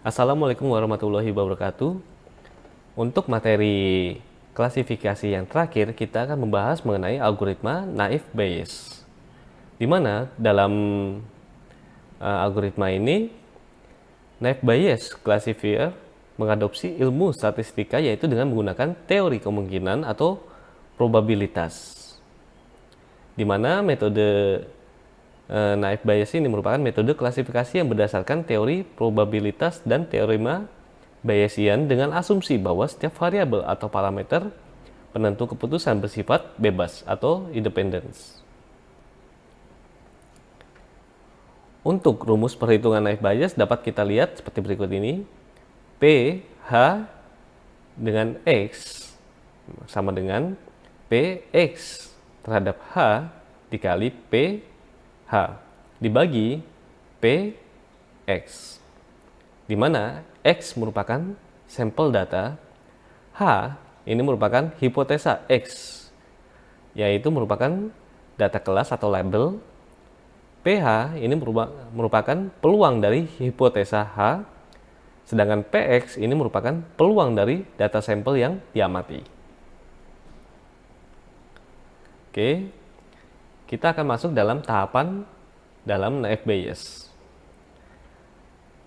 Assalamualaikum warahmatullahi wabarakatuh. Untuk materi klasifikasi yang terakhir, kita akan membahas mengenai algoritma naive Bayes. Di mana dalam algoritma ini, naive Bayes classifier mengadopsi ilmu statistika, yaitu dengan menggunakan teori kemungkinan atau probabilitas. Di mana metode naive Bayes ini merupakan metode klasifikasi yang berdasarkan teori probabilitas dan teorema Bayesian dengan asumsi bahwa setiap variabel atau parameter penentu keputusan bersifat bebas atau independence. Untuk rumus perhitungan naive Bayes dapat kita lihat seperti berikut ini. P, H dengan X sama dengan Px terhadap H dikali P H dibagi Px, di mana X merupakan sampel data, H ini merupakan hipotesa X, yaitu merupakan data kelas atau label, PH ini merupakan peluang dari hipotesa H, sedangkan Px ini merupakan peluang dari data sampel yang diamati. Oke, kita akan masuk dalam tahapan dalam naive Bayes.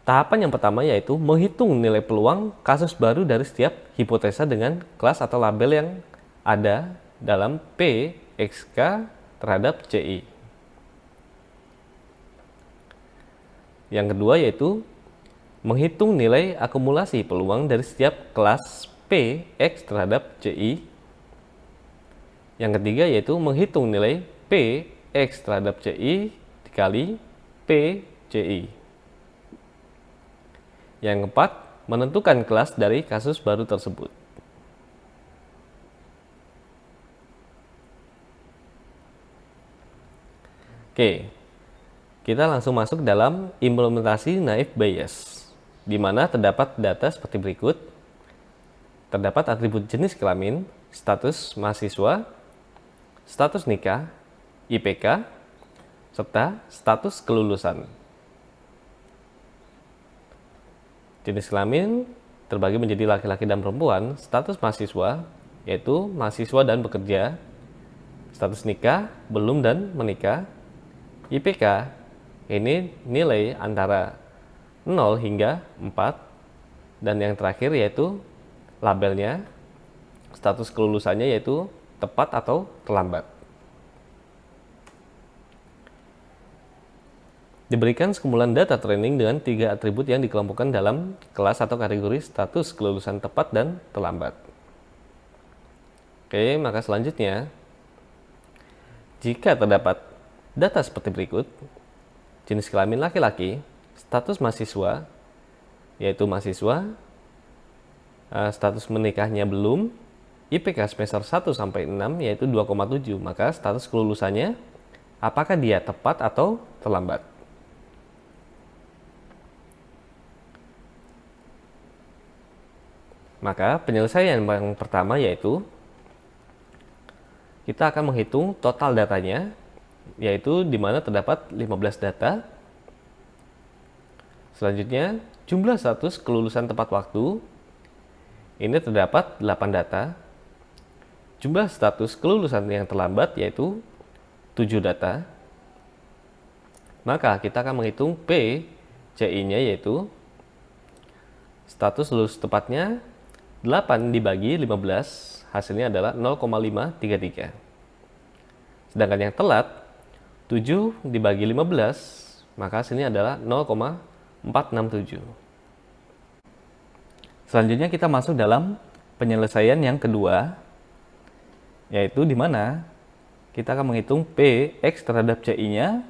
Tahapan yang pertama yaitu menghitung nilai peluang kasus baru dari setiap hipotesa dengan kelas atau label yang ada dalam P XK terhadap CI. Yang kedua yaitu menghitung nilai akumulasi peluang dari setiap kelas P X terhadap CI. Yang ketiga yaitu menghitung nilai P X terhadap CI dikali P CI. Yang keempat, menentukan kelas dari kasus baru tersebut. Oke, kita langsung masuk dalam implementasi naive Bayes, di mana terdapat data seperti berikut. Terdapat atribut jenis kelamin, status mahasiswa, status nikah, IPK, serta status kelulusan. Jenis kelamin terbagi menjadi laki-laki dan perempuan, status mahasiswa, yaitu mahasiswa dan bekerja, status nikah, belum dan menikah, IPK, ini nilai antara 0 hingga 4, dan yang terakhir yaitu labelnya, status kelulusannya yaitu tepat atau terlambat. Diberikan sekumpulan data training dengan 3 atribut yang dikelompokkan dalam kelas atau kategori status kelulusan tepat dan terlambat. Oke, maka selanjutnya, jika terdapat data seperti berikut, jenis kelamin laki-laki, status mahasiswa, yaitu mahasiswa, status menikahnya belum, IPK semester 1 sampai 6 yaitu 2,7, maka status kelulusannya apakah dia tepat atau terlambat. Maka penyelesaian yang pertama yaitu kita akan menghitung total datanya, yaitu di mana terdapat 15 data. Selanjutnya, jumlah status kelulusan tepat waktu, ini terdapat 8 data. Jumlah status kelulusan yang terlambat yaitu 7 data. Maka kita akan menghitung P CI-nya yaitu status lulus tepatnya 8 dibagi 15, hasilnya adalah 0,533. Sedangkan yang telat 7 dibagi 15, maka hasilnya adalah 0,467. Selanjutnya kita masuk dalam penyelesaian yang kedua, yaitu di mana kita akan menghitung P X terhadap CI-nya.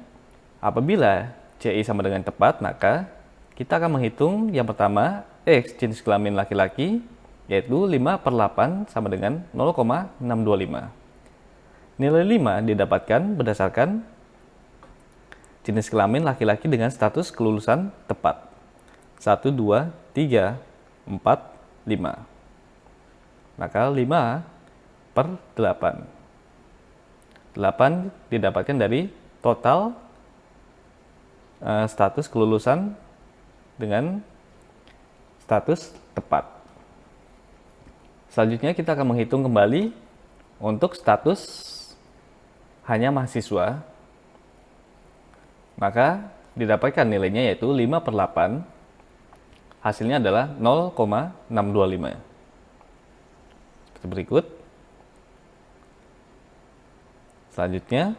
Apabila CI sama dengan tepat, maka kita akan menghitung yang pertama X jenis kelamin laki-laki, yaitu 5/8 sama dengan 0,625. Nilai 5 didapatkan berdasarkan jenis kelamin laki-laki dengan status kelulusan tepat. 1, 2, 3, 4, 5. Maka 5/8. 8 didapatkan dari total status kelulusan dengan status tepat. Selanjutnya kita akan menghitung kembali untuk status hanya mahasiswa. Maka didapatkan nilainya yaitu 5/8. Hasilnya adalah 0,625. Seperti berikut. Selanjutnya,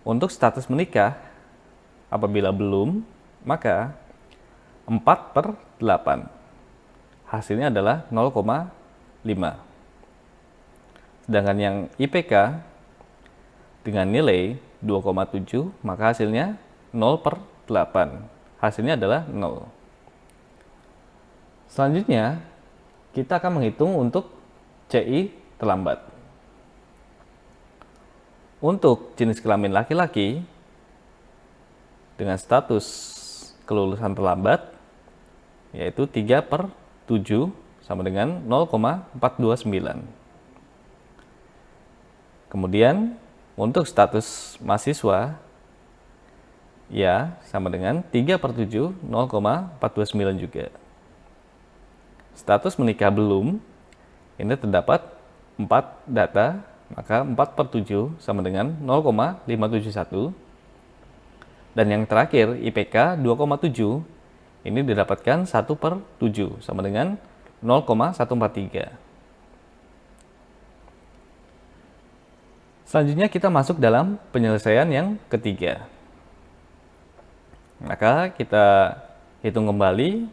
untuk status menikah, apabila belum, maka 4/8. Hasilnya adalah 0,5. Sedangkan yang IPK dengan nilai 2,7, maka hasilnya 0/8. Hasilnya adalah 0. Selanjutnya, kita akan menghitung untuk CI terlambat. Untuk jenis kelamin laki-laki dengan status kelulusan terlambat yaitu 3/7 sama dengan 0,429. Kemudian untuk status mahasiswa ya sama dengan 3/7 0,429 juga. Status menikah belum, ini terdapat 4 data, maka 4/7 sama dengan 0,571. Dan yang terakhir IPK 2,7, ini didapatkan 1/7 sama dengan 0,143. Selanjutnya kita masuk dalam penyelesaian yang ketiga. Maka kita hitung kembali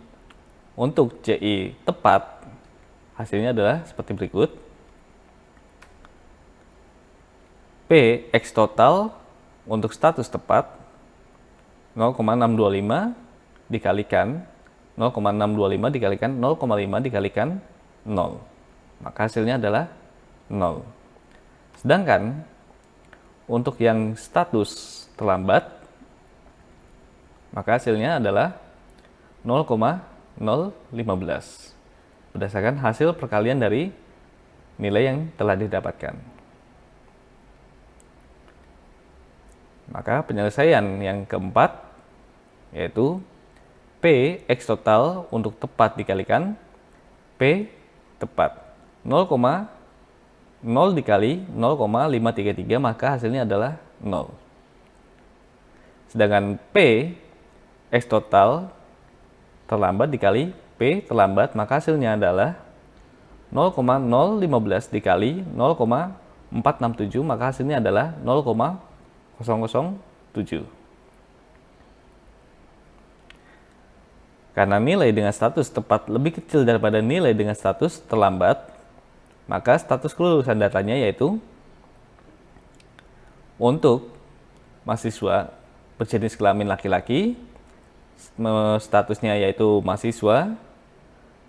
untuk CI tepat, hasilnya adalah seperti berikut. P X total untuk status tepat 0,625 dikalikan 0,625 dikalikan 0,5 dikalikan 0. Maka hasilnya adalah 0. Sedangkan untuk yang status terlambat, maka hasilnya adalah 0,015 berdasarkan hasil perkalian dari nilai yang telah didapatkan. Maka penyelesaian yang keempat yaitu P X total untuk tepat dikalikan P tepat 0,0 dikali 0,533, maka hasilnya adalah 0. Sedangkan P X total terlambat dikali P terlambat, maka hasilnya adalah 0,015 dikali 0,467, maka hasilnya adalah 0,007. Karena nilai dengan status tepat lebih kecil daripada nilai dengan status terlambat, maka status kelulusan datanya yaitu untuk mahasiswa berjenis kelamin laki-laki, statusnya yaitu mahasiswa,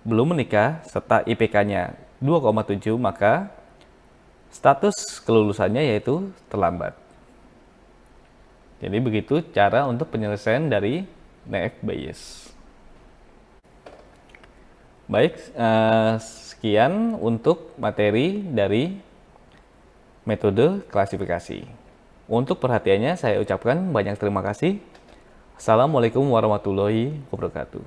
belum menikah, serta IPK-nya 2,7, maka status kelulusannya yaitu terlambat. Jadi begitu cara untuk penyelesaian dari naive Bayes. Baik, sekian untuk materi dari metode klasifikasi. Untuk perhatiannya saya ucapkan banyak terima kasih. Assalamualaikum warahmatullahi wabarakatuh.